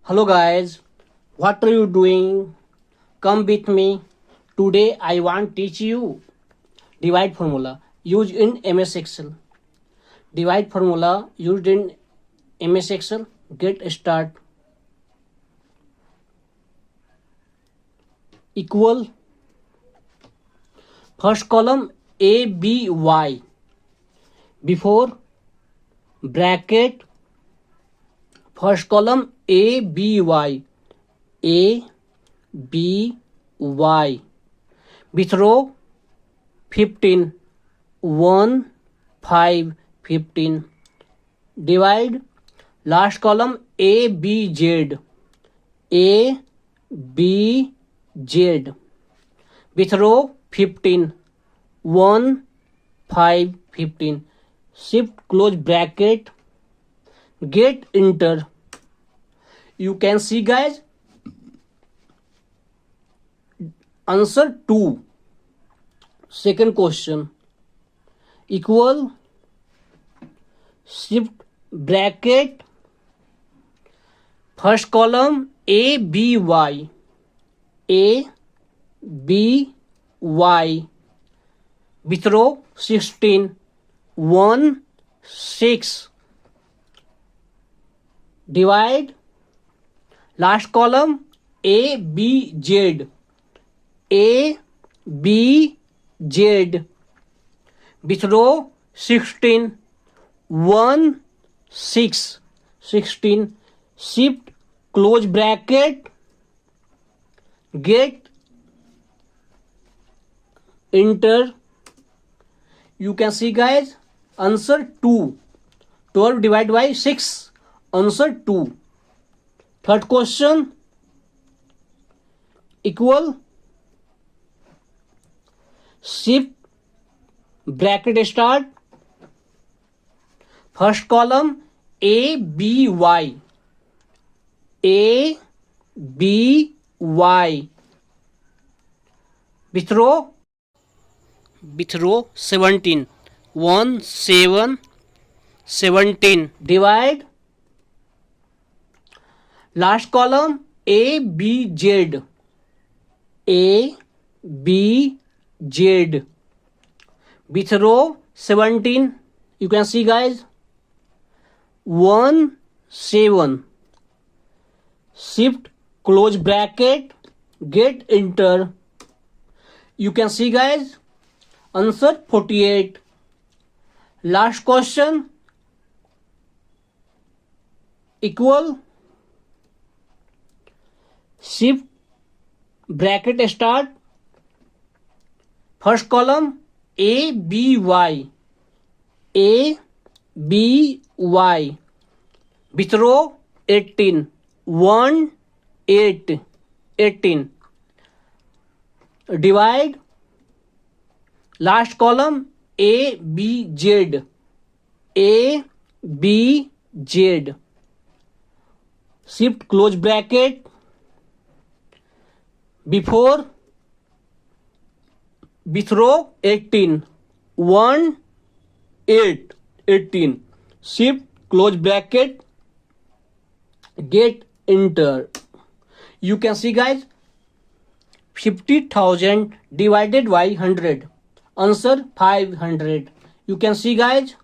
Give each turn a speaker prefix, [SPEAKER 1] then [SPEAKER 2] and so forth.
[SPEAKER 1] Hello guys, what are you doing? Come with me. Today I want teach you divide formula used in MS Excel. Divide formula used in MS Excel. Get start. Equal first column ABY before bracket first column ABY ABY with row 15 1 5 15 divide last column ABZ ABZ with row 15 1 5 15 shift close bracket get enter. You can see guys, answer 2. Second question equal shift bracket first column ABY ABY with row 16 1 6 divide last column ABZ ABZ with row 16 1 6 16 shift close bracket get enter. You can see guys, answer 2. 12 divided by 6, answer 2. Third question equal shift bracket start first column ABY ABY with row 17 1 7 17 divide last column ABZ ABZ with row 17. You can see guys, 1 7 shift close bracket get enter. You can see guys, answer 48. Last question equal shift bracket start first column ABY ABY with row 18 1 8 18 divide last column ABZ ABZ shift close bracket before with row 18 1 8 18 shift close bracket get enter. You can see guys, 50,000 divided by 100, answer 500. You can see guys,